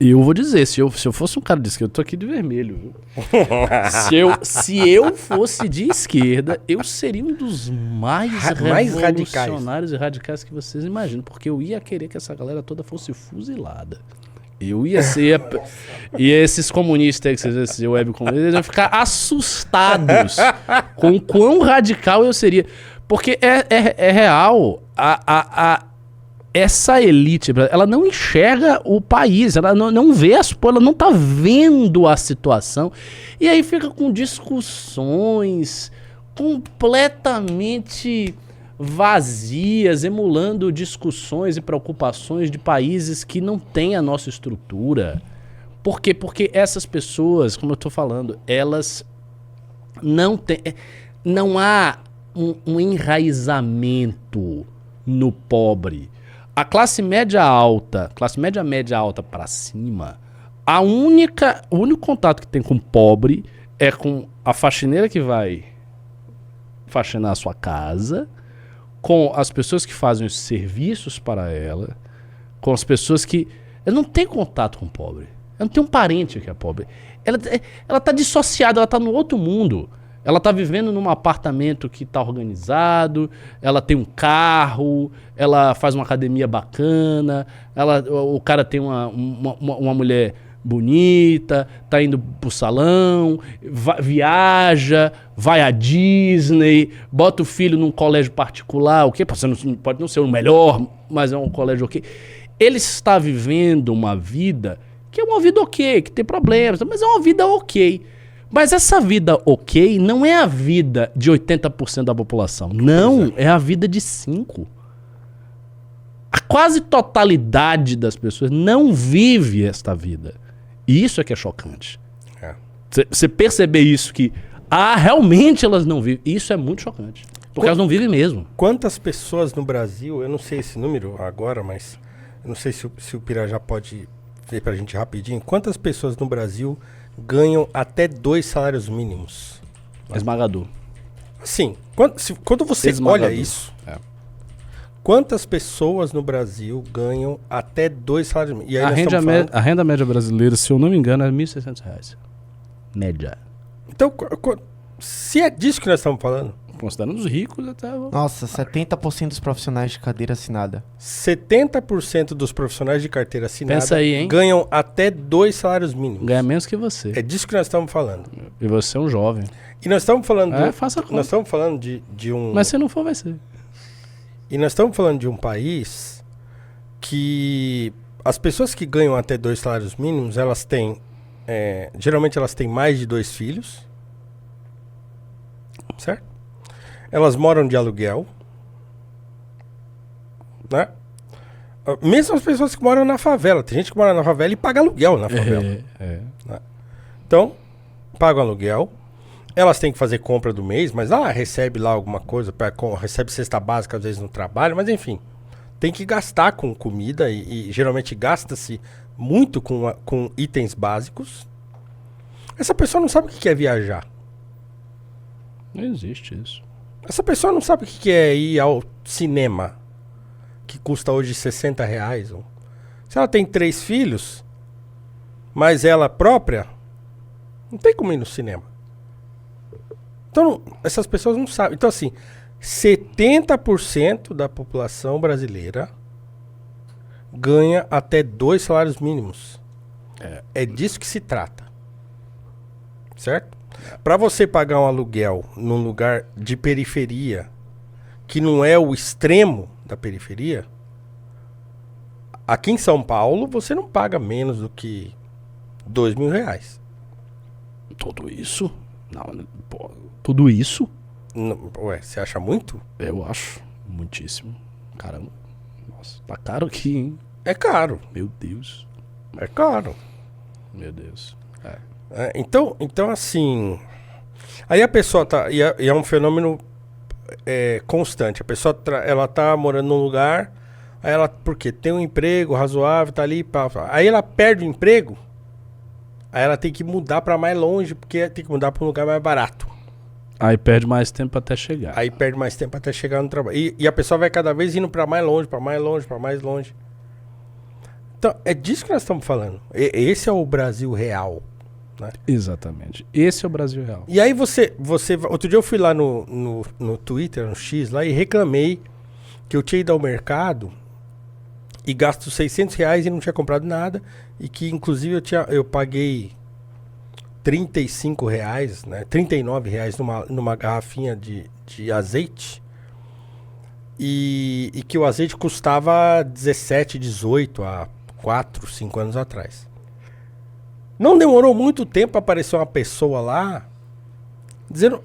Eu vou dizer, se eu fosse um cara de esquerda, eu tô aqui de vermelho, viu? se eu fosse de esquerda, eu seria um dos mais revolucionários e radicais que vocês imaginam, porque eu ia querer que essa galera toda fosse fuzilada. Eu ia ser... E esses comunistas aí, que vocês vê, esses web comunistas, eles iam ficar assustados com o quão radical eu seria. Porque é real, essa elite, ela não enxerga o país, ela não vê ela não tá vendo a situação. E aí fica com discussões completamente vazias, emulando discussões e preocupações de países que não têm a nossa estrutura. Por quê? Porque essas pessoas, como eu tô falando, elas não têm... Não há um enraizamento no pobre. A classe média média alta para cima, o único contato que tem com o pobre é com a faxineira que vai faxinar a sua casa, com as pessoas que fazem os serviços para ela, com as pessoas que... Ela não tem contato com o pobre. Ela não tem um parente que é pobre. Ela tá dissociada, ela tá no outro mundo. Ela tá vivendo num apartamento que tá organizado, ela tem um carro, ela faz uma academia bacana, o cara tem uma mulher bonita, tá indo pro salão, viaja, vai à Disney, bota o filho num colégio particular, o quê? Pode não ser o melhor, mas é um colégio ok. Ele está vivendo uma vida que é uma vida ok, que tem problemas, mas é uma vida ok. Mas essa vida ok não é a vida de 80% da população. Não, é a vida de 5%. A quase totalidade das pessoas não vive esta vida. E isso é que é chocante. Você perceber isso, que realmente elas não vivem, isso é muito chocante. Porque elas não vivem mesmo. Quantas pessoas no Brasil, eu não sei esse número agora, mas eu não sei se o Pirajá pode ver pra gente rapidinho. Quantas pessoas no Brasil ganham até 2 salários mínimos? Esmagador. Sim. Quando você olha isso, quantas pessoas no Brasil ganham até 2 salários mínimos? E aí a renda média brasileira, se eu não me engano, é R$ 1.600. Média. Então, se é disso que nós estamos falando... Considerando os ricos até... Nossa, 70% dos profissionais de carteira assinada. 70% dos profissionais de carteira assinada Pensa aí, hein? Ganham até 2 salários mínimos. Ganha menos que você. É disso que nós estamos falando. E você é um jovem. E nós estamos falando... faça conta. Nós estamos falando de um... Mas se não for, vai ser. E nós estamos falando de um país que as pessoas que ganham até 2 salários mínimos, elas têm... geralmente elas têm mais de 2 filhos. Certo? Elas moram de aluguel, né? Mesmo as pessoas que moram na favela. Tem gente que mora na favela e paga aluguel na favela. Né? Então, pagam aluguel. Elas têm que fazer compra do mês, mas recebe lá alguma coisa, recebe cesta básica às vezes no trabalho, mas enfim. Tem que gastar com comida e geralmente gasta-se muito com itens básicos. Essa pessoa não sabe o que é viajar. Não existe isso. Essa pessoa não sabe o que é ir ao cinema, que custa hoje R$60. Se ela tem 3 filhos, mas ela própria, não tem como ir no cinema. Então, essas pessoas não sabem. Então, assim, 70% da população brasileira ganha até 2 salários mínimos. É disso que se trata. Certo? Para você pagar um aluguel num lugar de periferia, que não é o extremo da periferia, aqui em São Paulo você não paga menos do que R$2.000. Tudo isso? Não, pô, tudo isso? Não, você acha muito? Eu acho muitíssimo. Caramba. Nossa, tá caro aqui, hein? É caro. Meu Deus. É caro. Meu Deus. Então, assim... Aí a pessoa tá... E é um fenômeno constante. A pessoa ela tá morando num lugar... Aí ela... Porque tem um emprego razoável, tá ali... Aí ela perde o emprego... Aí ela tem que mudar pra mais longe... Porque tem que mudar pra um lugar mais barato. Aí perde mais tempo até chegar. Aí perde mais tempo até chegar no trabalho. E a pessoa vai cada vez indo pra mais longe, pra mais longe, pra mais longe. Então, é disso que nós estamos falando. Esse é o Brasil real. Né? Exatamente. Esse é o Brasil real. E aí você... Outro dia eu fui lá no Twitter, no X, lá, e reclamei que eu tinha ido ao mercado e gasto R$600 e não tinha comprado nada. E que, inclusive, eu paguei R$35, né? R$39 numa garrafinha de azeite. E que o azeite custava 17, 18 há 4, 5 anos atrás. Não demorou muito tempo para aparecer uma pessoa lá dizendo: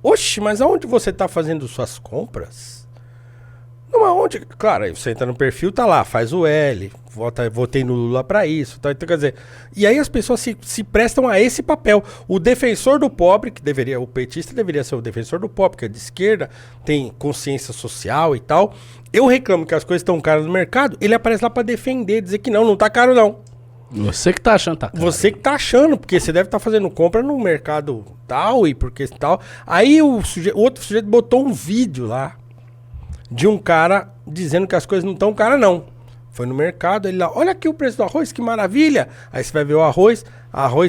oxe, mas aonde você está fazendo suas compras? Não, aonde? Claro, aí você entra no perfil, tá lá, faz o L, votei no Lula para isso. Tá, então, quer dizer, e aí as pessoas se prestam a esse papel. O defensor do pobre, o petista deveria ser o defensor do pobre, que é de esquerda, tem consciência social e tal. Eu reclamo que as coisas estão caras no mercado, ele aparece lá para defender, dizer que não tá caro não. Você que tá achando que tá caro. Você que tá achando, porque você deve estar fazendo compra no mercado tal e porque tal. Aí o outro sujeito botou um vídeo lá de um cara dizendo que as coisas não estão caras não. Foi no mercado, ele lá, olha aqui o preço do arroz, que maravilha. Aí você vai ver o arroz,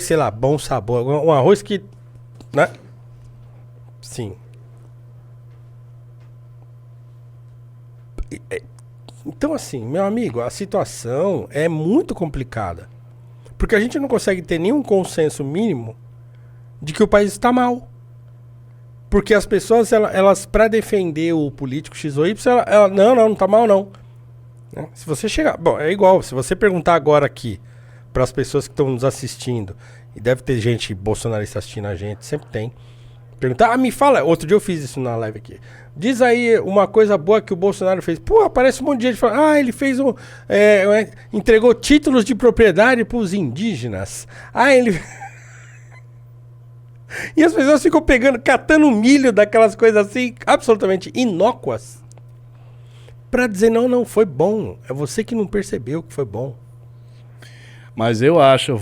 sei lá, bom sabor. Um arroz que, né? Sim. Então, assim, meu amigo, a situação é muito complicada. Porque a gente não consegue ter nenhum consenso mínimo de que o país está mal. Porque as pessoas, elas para defender o político X ou Y, não tá mal não. Se você chegar... Bom, é igual, se você perguntar agora aqui para as pessoas que estão nos assistindo, e deve ter gente bolsonarista assistindo a gente, sempre tem. Perguntar, me fala, outro dia eu fiz isso na live aqui. Diz aí uma coisa boa que o Bolsonaro fez. Pô, aparece um monte de gente falando, ele fez entregou títulos de propriedade para os indígenas. Ele... E as pessoas ficam catando milho daquelas coisas assim, absolutamente inócuas, para dizer, não, foi bom. É você que não percebeu que foi bom. Mas eu acho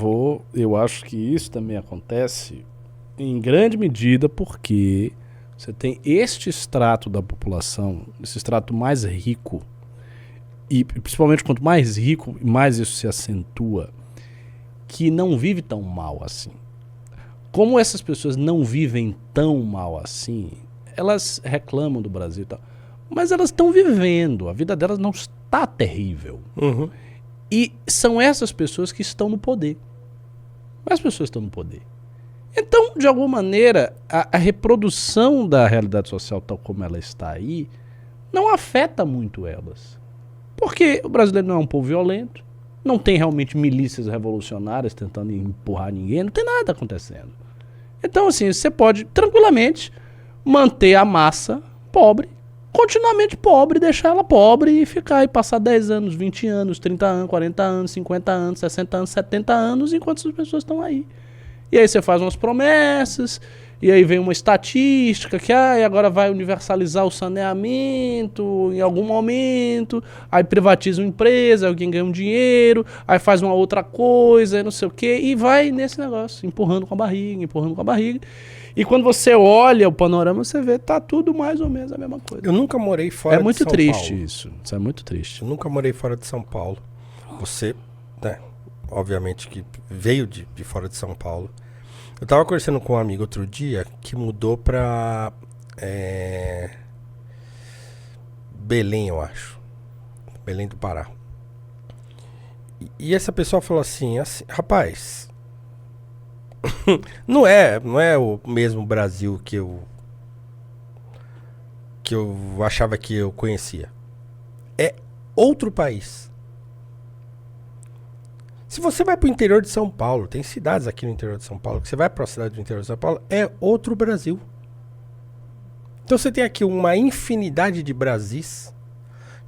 que isso também acontece em grande medida porque você tem este extrato da população, esse extrato mais rico, e principalmente quanto mais rico, mais isso se acentua, que não vive tão mal assim. Como essas pessoas não vivem tão mal assim, elas reclamam do Brasil e tal, mas elas estão vivendo, a vida delas não está terrível. Uhum. E são essas pessoas que estão no poder. As pessoas estão no poder. Então, de alguma maneira, a reprodução da realidade social tal como ela está aí não afeta muito elas. Porque o brasileiro não é um povo violento, não tem realmente milícias revolucionárias tentando empurrar ninguém, não tem nada acontecendo. Então, assim, você pode tranquilamente manter a massa pobre, continuamente pobre, deixar ela pobre e ficar e passar 10 anos, 20 anos, 30 anos, 40 anos, 50 anos, 60 anos, 70 anos, enquanto essas pessoas estão aí. E aí você faz umas promessas, e aí vem uma estatística que agora vai universalizar o saneamento em algum momento, aí privatiza uma empresa, alguém ganha um dinheiro, aí faz uma outra coisa, não sei o quê, e vai nesse negócio, empurrando com a barriga. E quando você olha o panorama, você vê, tá tudo mais ou menos a mesma coisa. Eu nunca morei fora de São Paulo. É muito triste isso é muito triste. Eu nunca morei fora de São Paulo. Você, né, obviamente que veio de fora de São Paulo. Eu tava conversando com um amigo outro dia que mudou pra Belém, eu acho. Belém do Pará. E essa pessoa falou assim, rapaz, não é o mesmo Brasil que eu achava que eu conhecia. É outro país. Se você vai para o interior de São Paulo, tem cidades aqui no interior de São Paulo, que você vai para a cidade do interior de São Paulo, é outro Brasil. Então você tem aqui uma infinidade de Brasis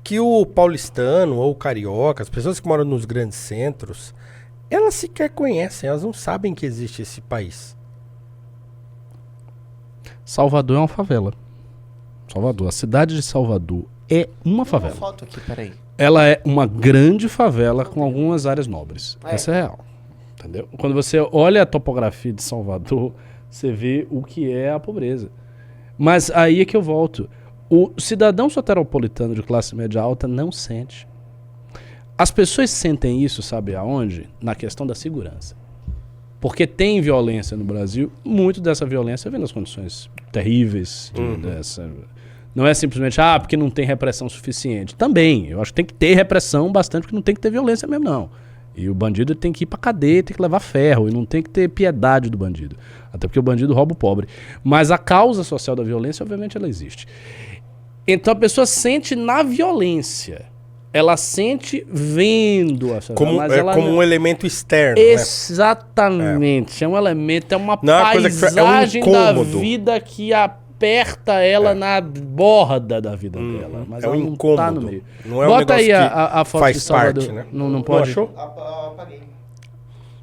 que o paulistano ou o carioca, as pessoas que moram nos grandes centros, elas sequer conhecem, elas não sabem que existe esse país. Salvador é uma favela. A cidade de Salvador é uma favela. Tem uma foto aqui, peraí. Ela é uma grande favela com algumas áreas nobres. Essa é real. Entendeu? Quando você olha a topografia de Salvador, você vê o que é a pobreza. Mas aí é que eu volto. O cidadão soteropolitano de classe média alta não sente. As pessoas sentem isso, sabe aonde? Na questão da segurança. Porque tem violência no Brasil, muito dessa violência vem das condições terríveis. Não é simplesmente, porque não tem repressão suficiente. Também, eu acho que tem que ter repressão bastante, porque não tem que ter violência mesmo, não. E o bandido tem que ir pra cadeia, tem que levar ferro, e não tem que ter piedade do bandido. Até porque o bandido rouba o pobre. Mas a causa social da violência, obviamente, ela existe. Então a pessoa sente na violência. Ela sente vendo a favela, mas ela como um elemento externo, exatamente. É um elemento, é uma paisagem da vida que aperta ela na borda da vida dela. Mas ela não incômodo. Tá no meio. Não é Bota um aí negócio a foto faz de Salvador. parte, né? Não pode? Achou? Apaguei.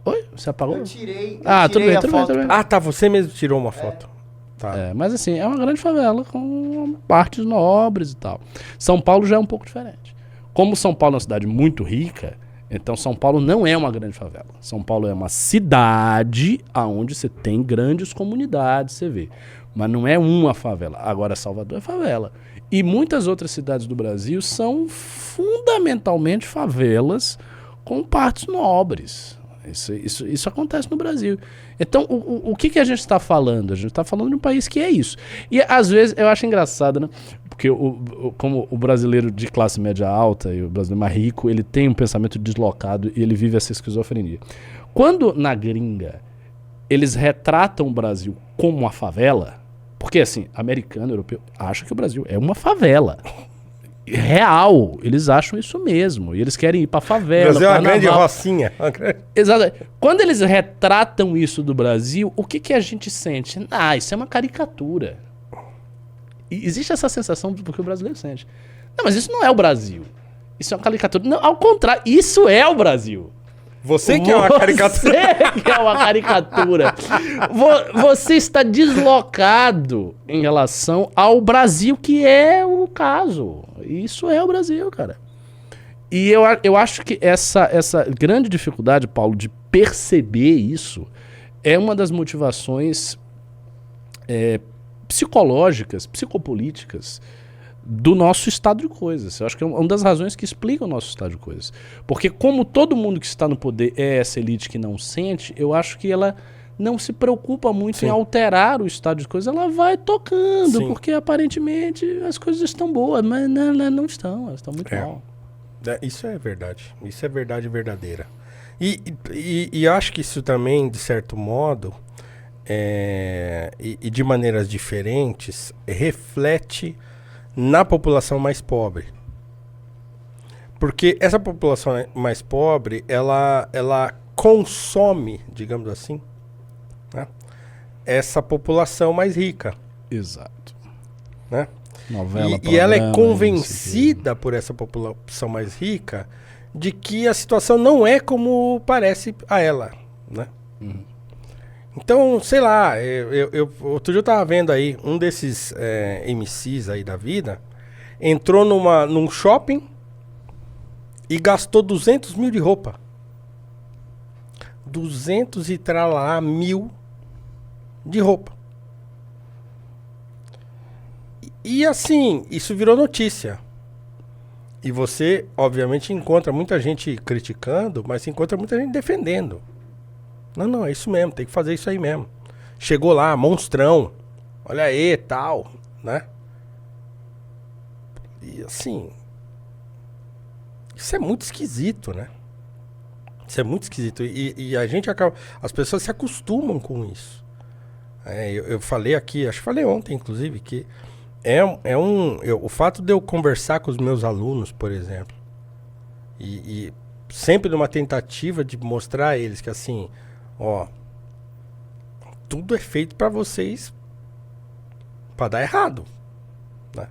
Oi? Você apagou? Eu tirei. Tudo bem, tudo bem. Tá, você mesmo tirou uma foto. Tá. Mas assim, é uma grande favela com partes nobres e tal. São Paulo já é um pouco diferente. Como São Paulo é uma cidade muito rica, então São Paulo não é uma grande favela. São Paulo é uma cidade onde você tem grandes comunidades, você vê. Mas não é uma favela. Agora Salvador é favela. E muitas outras cidades do Brasil são fundamentalmente favelas com partes nobres. Isso acontece no Brasil. Então, o que a gente está falando? A gente está falando de um país que é isso. E às vezes eu acho engraçado, né? Porque como o brasileiro de classe média alta e o brasileiro mais rico, ele tem um pensamento deslocado e ele vive essa esquizofrenia. Quando na gringa eles retratam o Brasil como uma favela, porque assim, americano, europeu, acha que o Brasil é uma favela. Real, eles acham isso mesmo. E eles querem ir pra favela. O Brasil é uma grande rocinha. Exato. Quando eles retratam isso do Brasil, o que a gente sente? Isso é uma caricatura. E existe essa sensação porque o brasileiro sente. Não, mas isso não é o Brasil. Isso é uma caricatura. Não, ao contrário, isso é o Brasil. Você que é uma caricatura. Você que é uma caricatura. Você está deslocado em relação ao Brasil, que é o caso. Isso é o Brasil, cara. E eu acho que essa grande dificuldade, Paulo, de perceber isso é uma das motivações psicológicas, psicopolíticas do nosso estado de coisas. Eu acho que é uma das razões que explica o nosso estado de coisas. Porque como todo mundo que está no poder é essa elite que não sente, eu acho que ela não se preocupa muito em alterar o estado de coisas. Ela vai tocando, porque aparentemente as coisas estão boas, mas não estão, elas estão muito mal. Isso é verdade. Isso é verdade verdadeira. E eu acho que isso também, de certo modo, e de maneiras diferentes, reflete na população mais pobre. Porque essa população mais pobre, ela consome, digamos assim, né, essa população mais rica. Exato. Né? Novela, e ela é convencida por essa população mais rica de que a situação não é como parece a ela, né? Então, sei lá, outro dia eu tava vendo aí, um desses MCs aí da vida, entrou num shopping e gastou 200 mil de roupa. 200 e tralá mil de roupa. E assim, isso virou notícia. E você, obviamente, encontra muita gente criticando, mas encontra muita gente defendendo. Não, é isso mesmo, tem que fazer isso aí mesmo. Chegou lá, monstrão, olha aí, tal, né? E assim, isso é muito esquisito, né? Isso é muito esquisito. E a gente acaba, as pessoas se acostumam com isso. Eu falei aqui, acho que falei ontem, inclusive, que o fato de eu conversar com os meus alunos, por exemplo, e sempre numa tentativa de mostrar a eles que assim, tudo é feito pra vocês pra dar errado, né?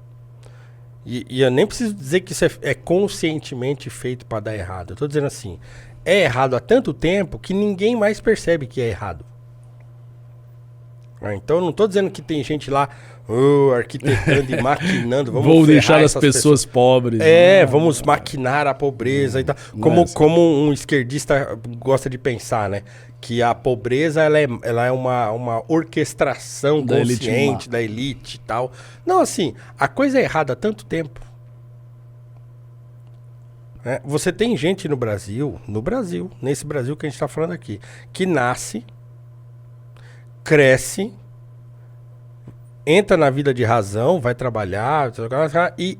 E eu nem preciso dizer que isso é conscientemente feito pra dar errado. Eu tô dizendo assim, é errado há tanto tempo que ninguém mais percebe que é errado. Então eu não tô dizendo que tem gente lá arquitetando e maquinando. Vou deixar as pessoas pobres. Vamos maquinar a pobreza e tal. Como um esquerdista gosta de pensar, né? Que a pobreza ela é uma orquestração da consciente da elite e tal. Não, assim, a coisa é errada há tanto tempo. né? Você tem gente no Brasil, nesse Brasil que a gente está falando aqui, que nasce, cresce, entra na vida de razão, vai trabalhar e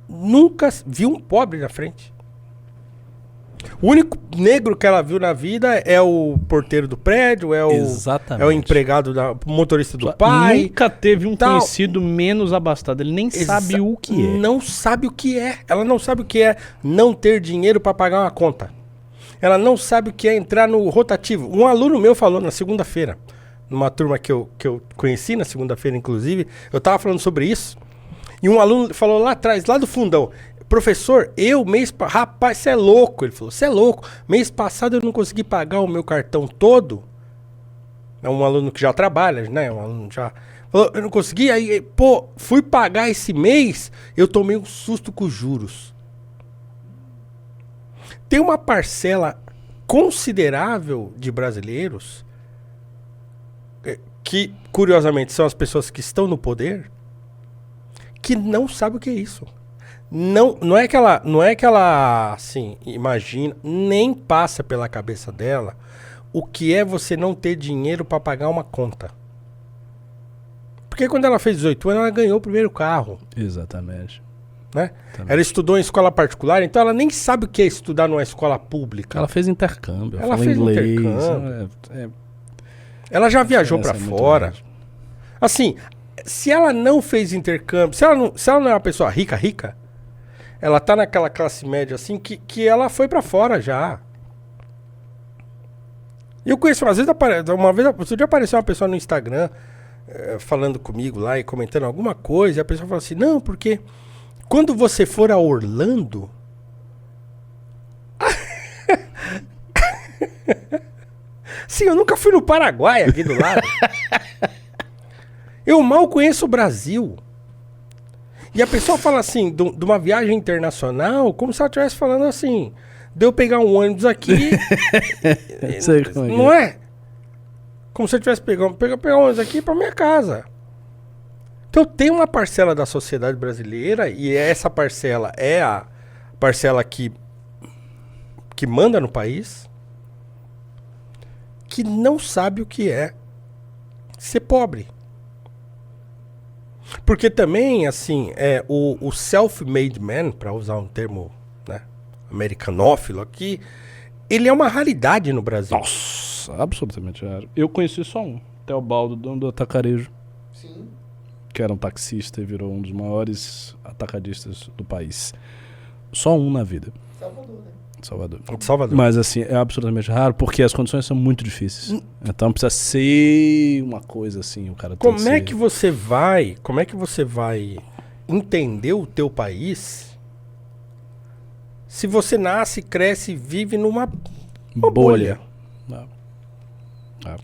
nunca viu um pobre na frente. O único negro que ela viu na vida é o porteiro do prédio, é o empregado, o motorista do pai. Nunca teve um conhecido menos abastado. Ele nem sabe o que é. Não sabe o que é. Ela não sabe o que é não ter dinheiro para pagar uma conta. Ela não sabe o que é entrar no rotativo. Um aluno meu falou na segunda-feira, numa turma que eu conheci na segunda-feira, inclusive, eu tava falando sobre isso. E um aluno falou lá atrás, lá do fundão: professor, rapaz, você é louco. Ele falou: você é louco. Mês passado eu não consegui pagar o meu cartão todo. É um aluno que já trabalha, né? Um aluno já... Falou: eu não consegui, aí, fui pagar esse mês, eu tomei um susto com os juros. Tem uma parcela considerável de brasileiros que, curiosamente, são as pessoas que estão no poder, que não sabem o que é isso. Não é que ela, assim, imagina, nem passa pela cabeça dela o que é você não ter dinheiro para pagar uma conta. Porque quando ela fez 18 anos, ela ganhou o primeiro carro. Exatamente. Né? Ela estudou em escola particular, então ela nem sabe o que é estudar numa escola pública. Ela fez intercâmbio. Ela fez inglês, intercâmbio. Ela já viajou para fora. Assim, se ela não fez intercâmbio, se ela não é uma pessoa rica, ela tá naquela classe média assim que ela foi para fora já. Eu conheço, às vezes, outro dia apareceu uma pessoa no Instagram falando comigo lá e comentando alguma coisa, e a pessoa falou assim: não, porque quando você for a Orlando... Sim, eu nunca fui no Paraguai aqui do lado. Eu mal conheço o Brasil. E a pessoa fala assim, de uma viagem internacional, como se ela estivesse falando assim, de eu pegar um ônibus aqui... Não é? Como se eu tivesse pegar um ônibus aqui para minha casa. Então tem uma parcela da sociedade brasileira, e essa parcela é a parcela que manda no país, que não sabe o que é ser pobre. Porque também, assim, o self-made man, para usar um termo, né, americanófilo aqui, ele é uma raridade no Brasil. Nossa, absolutamente raro. Eu conheci só um, Teobaldo, dono do Atacarejo. Sim. Que era um taxista e virou um dos maiores atacadistas do país. Só um na vida. Salvador. Mas assim, é absolutamente raro porque as condições são muito difíceis. Então precisa ser uma coisa assim, o cara tem Como é que você vai entender o teu país se você nasce, cresce e vive numa bolha?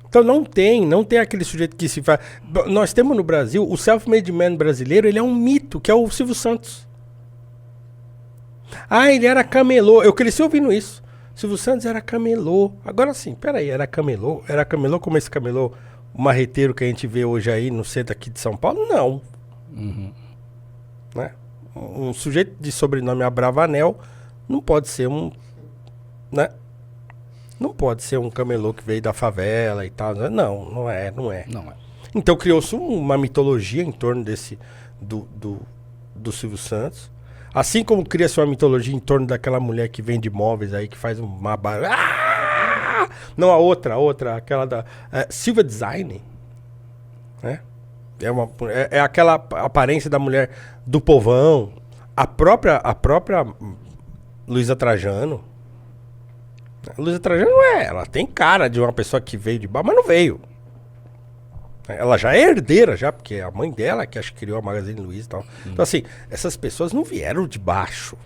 Então não tem aquele sujeito que se faz... Nós temos no Brasil, o self-made man brasileiro, ele é um mito, que é o Silvio Santos. Ah, ele era camelô. Eu cresci ouvindo isso. Silvio Santos era camelô. Agora sim, peraí, era camelô? Era camelô como esse camelô, o marreteiro que a gente vê hoje aí no centro aqui de São Paulo? Não. Uhum. Né? Um sujeito de sobrenome Abravanel não pode ser um... né? Não pode ser um camelô que veio da favela e tal. Não é. Então criou-se uma mitologia em torno do Silvio Santos. Assim como cria-se uma mitologia em torno daquela mulher que vende imóveis aí, que faz uma barulho. Ah! Não, a outra, aquela da Silvia Design. Né? É aquela aparência da mulher do povão. A própria Luísa Trajano. A Luísa Trajano ela tem cara de uma pessoa que veio de baixo, mas não veio. Ela já é herdeira, porque é a mãe dela que acho que criou a Magazine Luiza e tal. Então assim, essas pessoas não vieram de baixo.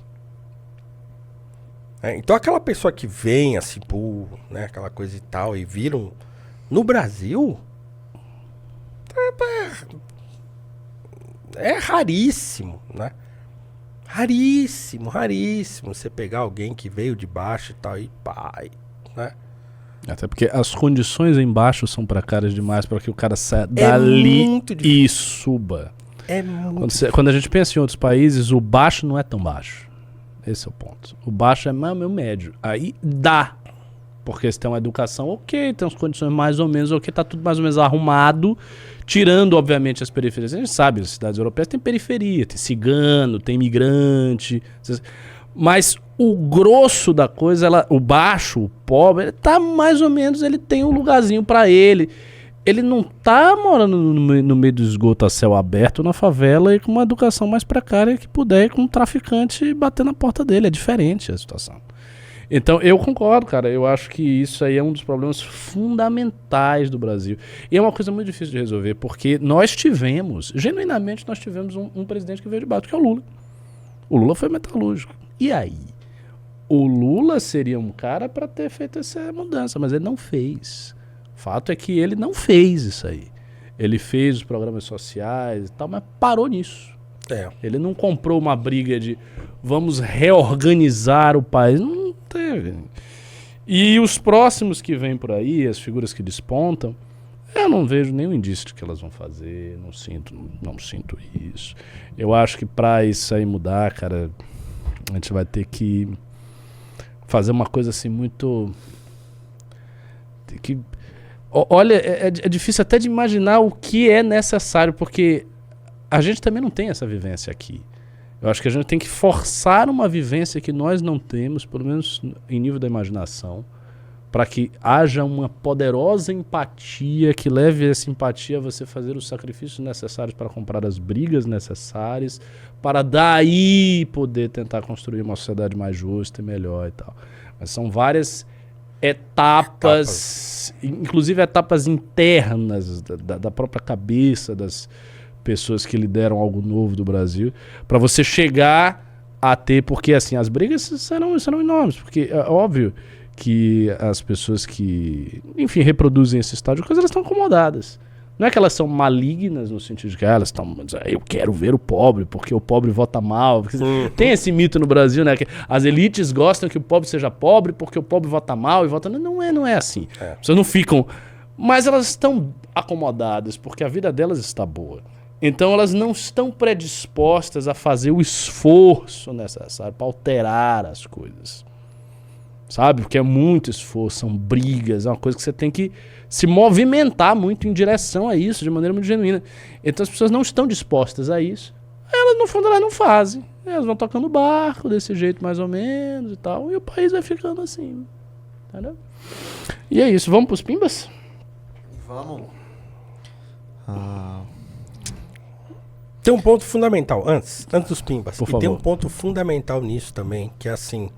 Então aquela pessoa que vem assim, né, aquela coisa e tal, e viram no Brasil, é raríssimo, né? Raríssimo você pegar alguém que veio de baixo e tal, e pai, né? Até porque as condições embaixo são precárias demais para que o cara saia dali e suba. É muito Quando a gente pensa em outros países, o baixo não é tão baixo. Esse é o ponto. O baixo é meu médio. Aí dá. Porque você tem uma educação ok, tem as condições mais ou menos ok, tá tudo mais ou menos arrumado, tirando, obviamente, as periferias. A gente sabe, as cidades europeias tem periferia, tem cigano, tem imigrante, mas o grosso da coisa, o baixo, o pobre, ele tá mais ou menos, ele tem um lugarzinho pra ele. Ele não tá morando no meio do esgoto a céu aberto na favela e com uma educação mais precária que puder ir com um traficante bater na porta dele. É diferente a situação. Então, eu concordo, cara. Eu acho que isso aí é um dos problemas fundamentais do Brasil. E é uma coisa muito difícil de resolver, porque genuinamente nós tivemos um presidente que veio de baixo, que é o Lula. O Lula foi metalúrgico. E aí? O Lula seria um cara para ter feito essa mudança, mas ele não fez. O fato é que ele não fez isso aí. Ele fez os programas sociais e tal, mas parou nisso. Ele não comprou uma briga de vamos reorganizar o país. Não teve. E os próximos que vêm por aí, as figuras que despontam, eu não vejo nenhum indício de que elas vão fazer. Não sinto isso. Eu acho que pra isso aí mudar, cara, a gente vai ter que fazer uma coisa assim muito... Olha, é difícil até de imaginar o que é necessário, porque a gente também não tem essa vivência aqui. Eu acho que a gente tem que forçar uma vivência que nós não temos, pelo menos em nível da imaginação, para que haja uma poderosa empatia que leve essa empatia a você fazer os sacrifícios necessários para comprar as brigas necessárias, para daí poder tentar construir uma sociedade mais justa e melhor e tal. Mas são várias etapas, inclusive etapas internas da própria cabeça das pessoas que lideram algo novo do Brasil, para você chegar a ter, porque assim, as brigas serão enormes, porque é óbvio que as pessoas que, enfim, reproduzem esse estado de coisa, elas estão acomodadas. Não é que elas são malignas no sentido de que elas estão, eu quero ver o pobre, porque o pobre vota mal. Tem esse mito no Brasil, né? Que as elites gostam que o pobre seja pobre porque o pobre vota mal e vota... Não é assim. As pessoas não ficam... Mas elas estão acomodadas porque a vida delas está boa. Então elas não estão predispostas a fazer o esforço necessário para alterar as coisas. Sabe? Porque é muito esforço, são brigas, é uma coisa que você tem que se movimentar muito em direção a isso, de maneira muito genuína. Então as pessoas não estão dispostas a isso. Elas, no fundo, elas não fazem. Elas vão tocando o barco desse jeito, mais ou menos, e tal. E o país vai ficando assim. Entendeu? E é isso. Vamos pros pimbas? Vamos. Tem um ponto fundamental, antes dos pimbas. Por e favor. tem um ponto fundamental nisso também, que é assim...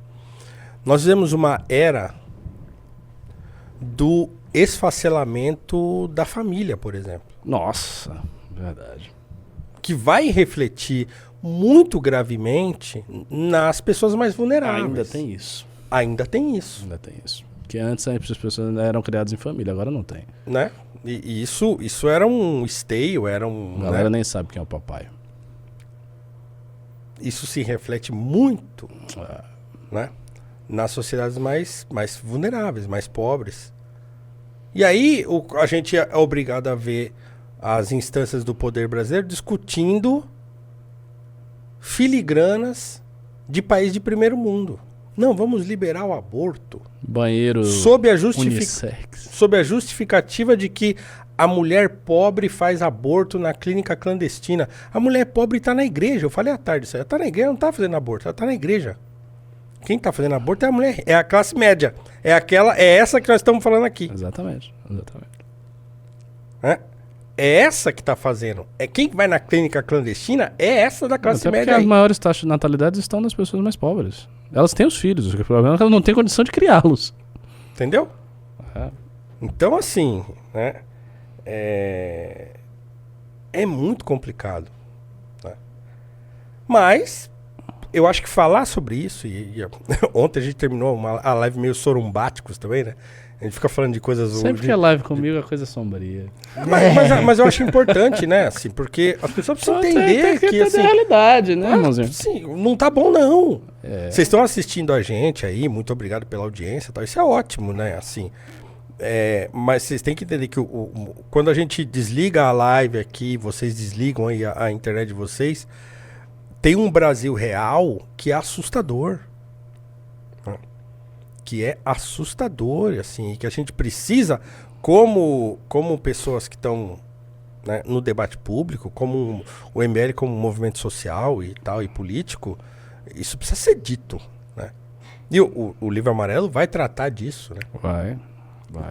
Nós vivemos uma era do esfacelamento da família, por exemplo. Nossa, verdade. Que vai refletir muito gravemente nas pessoas mais vulneráveis. Ainda tem isso. Ainda tem isso. Ainda tem isso. Porque antes as pessoas ainda eram criadas em família, agora não tem. Né? E isso era um esteio, era um... A galera nem sabe quem é o papai. Isso se reflete muito, né? Nas sociedades mais vulneráveis, mais pobres. E aí a gente é obrigado a ver as instâncias do poder brasileiro discutindo filigranas de país de primeiro mundo. Não, vamos liberar o aborto. Banheiro sob a justificativa de que a mulher pobre faz aborto na clínica clandestina. A mulher pobre está na igreja. Eu falei à tarde isso aí. Ela está na igreja, ela não está fazendo aborto, ela está na igreja. Quem está fazendo aborto é a mulher, é a classe média. É essa que nós estamos falando aqui. Exatamente. É essa que está fazendo. É quem vai na clínica clandestina, é essa da classe Até média. porque aí. as maiores taxas de natalidade estão nas pessoas mais pobres. Elas têm os filhos, o problema é que elas não têm condição de criá-los. Entendeu? É. Então, assim, né? É muito complicado. Né? Mas... eu acho que falar sobre isso, ontem a gente terminou a live meio sorumbáticos também, né? A gente fica falando de coisas... Sempre que é live comigo é coisa sombria. Mas eu acho importante, né? Assim, porque as pessoas precisam entender tem que, assim... a realidade, né, irmãozinho? Sim, não tá bom, não. Vocês estão assistindo a gente aí, muito obrigado pela audiência e tal. Isso é ótimo, né? Assim, mas vocês têm que entender que quando a gente desliga a live aqui, vocês desligam aí a internet de vocês... tem um Brasil real que é assustador. Né? Que é assustador, assim, que a gente precisa, como pessoas que estão, né, no debate público, como o MBL como movimento social e tal, e político, isso precisa ser dito, né? E o Livro Amarelo vai tratar disso, né? Vai.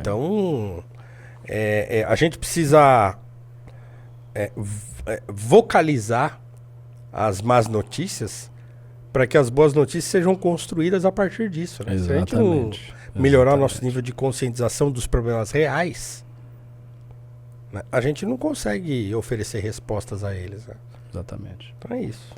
Então, a gente precisa vocalizar as más notícias para que as boas notícias sejam construídas a partir disso, né? Se a gente não melhorar o nosso nível de conscientização dos problemas reais, né, a gente não consegue oferecer respostas a eles. Né? Exatamente. Então é isso.